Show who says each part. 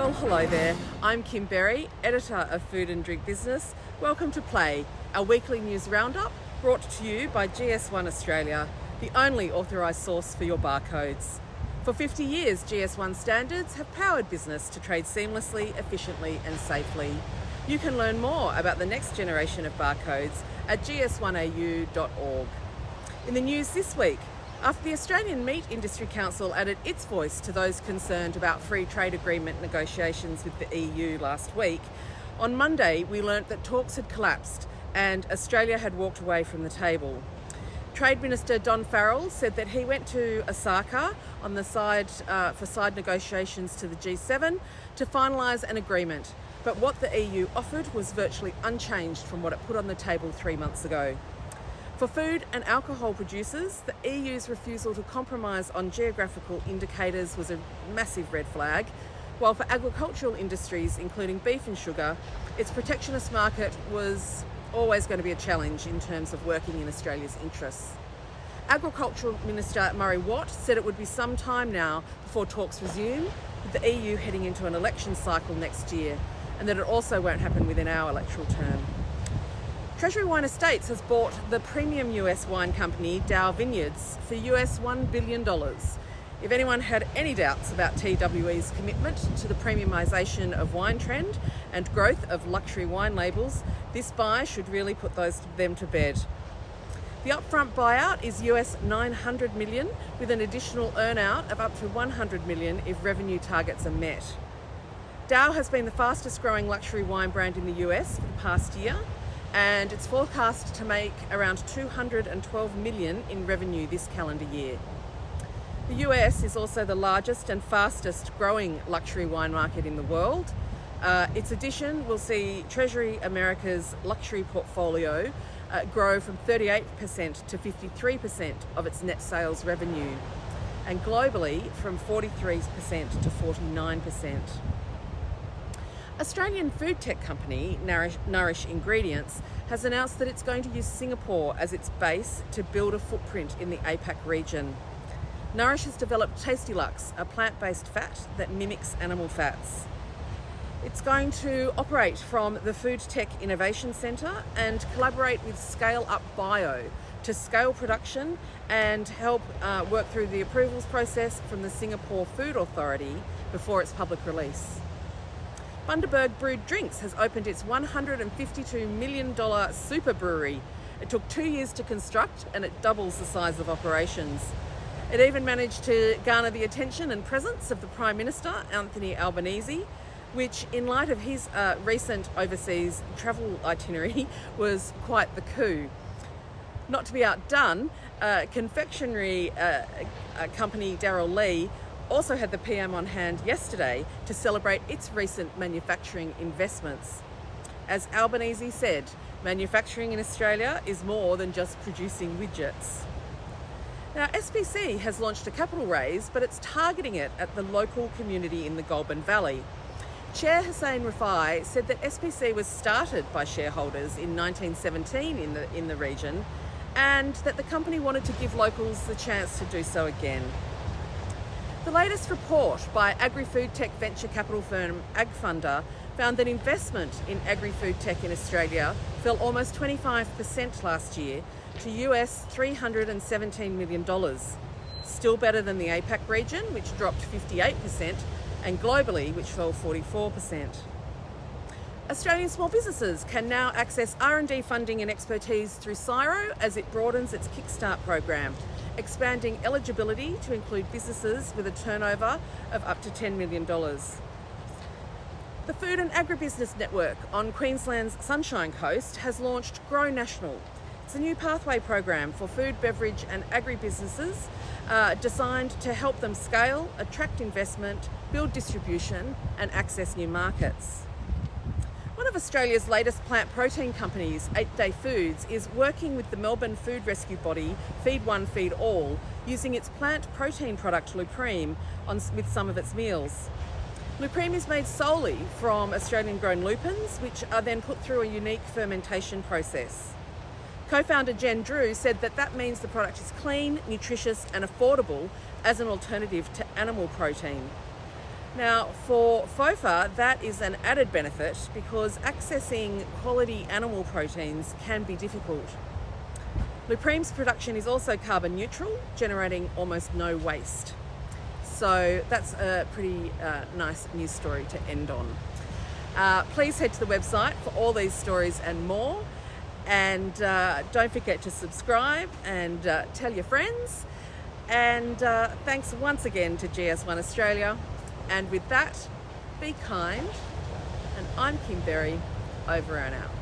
Speaker 1: Well, hello there. I'm Kim Berry, editor of Food and Drink Business. Welcome to Play, our weekly news roundup brought to you by GS1 Australia, the only authorised source for your barcodes. For 50 years, GS1 standards have powered business to trade seamlessly, efficiently and safely. You can learn more about the next generation of barcodes at gs1au.org. In the news this week, after the Australian Meat Industry Council added its voice to those concerned about free trade agreement negotiations with the EU last week, on Monday we learnt that talks had collapsed and Australia had walked away from the table. Trade Minister Don Farrell said that he went to Osaka on the side for side negotiations to the G7 to finalise an agreement, but what the EU offered was virtually unchanged from what it put on the table 3 months ago. For food and alcohol producers, the EU's refusal to compromise on geographical indicators was a massive red flag, while for agricultural industries, including beef and sugar, its protectionist market was always going to be a challenge in terms of working in Australia's interests. Agricultural Minister Murray Watt said it would be some time now before talks resume, with the EU heading into an election cycle next year, and that it also won't happen within our electoral term. Treasury Wine Estates has bought the premium US wine company Dow Vineyards for US $1 billion. If anyone had any doubts about TWE's commitment to the premiumisation of wine trend and growth of luxury wine labels, this buy should really put them to bed. The upfront buyout is US $900 million, with an additional earn-out of up to $100 million if revenue targets are met. Dow has been the fastest growing luxury wine brand in the US for the past year, and it's forecast to make around $212 million in revenue this calendar year. The US is also the largest and fastest growing luxury wine market in the world. Its addition will see Treasury America's luxury portfolio grow from 38% to 53% of its net sales revenue, and globally from 43% to 49%. Australian food tech company Nourish Ingredients has announced that it's going to use Singapore as its base to build a footprint in the APAC region. Nourish has developed TastyLux, a plant-based fat that mimics animal fats. It's going to operate from the Food Tech Innovation Centre and collaborate with Scale Up Bio to scale production and help work through the approvals process from the Singapore Food Authority before its public release. Bundaberg Brewed Drinks has opened its $152 million super brewery. It took 2 years to construct and it doubles the size of operations. It even managed to garner the attention and presence of the Prime Minister, Anthony Albanese, which in light of his recent overseas travel itinerary was quite the coup. Not to be outdone, confectionery company Darrell Lea also had the PM on hand yesterday to celebrate its recent manufacturing investments. As Albanese said, manufacturing in Australia is more than just producing widgets. Now, SPC has launched a capital raise, but it's targeting it at the local community in the Goulburn Valley. Chair Hussein Rafai said that SPC was started by shareholders in 1917 in the region, and that the company wanted to give locals the chance to do so again. The latest report by agri-food tech venture capital firm AgFunder found that investment in agri-food tech in Australia fell almost 25% last year to US $317 million. Still better than the APAC region, which dropped 58%, and globally, which fell 44%. Australian small businesses can now access R&D funding and expertise through CSIRO as it broadens its Kickstart program, expanding eligibility to include businesses with a turnover of up to $10 million. The Food and Agribusiness Network on Queensland's Sunshine Coast has launched Grow National. It's a new pathway program for food, beverage and agribusinesses designed to help them scale, attract investment, build distribution and access new markets. One of Australia's latest plant protein companies, 8 Day Foods, is working with the Melbourne food rescue body Feed One Feed All, using its plant protein product Lupreme with some of its meals. Lupreme is made solely from Australian grown lupins, which are then put through a unique fermentation process. Co-founder Jen Drew said that means the product is clean, nutritious and affordable as an alternative to animal protein. Now, for FOFA, that is an added benefit because accessing quality animal proteins can be difficult. Lupreme's production is also carbon neutral, generating almost no waste. So that's a pretty nice news story to end on. Please head to the website for all these stories and more. And don't forget to subscribe and tell your friends. And thanks once again to GS1 Australia. And with that, be kind. And I'm Kim Berry, over and out.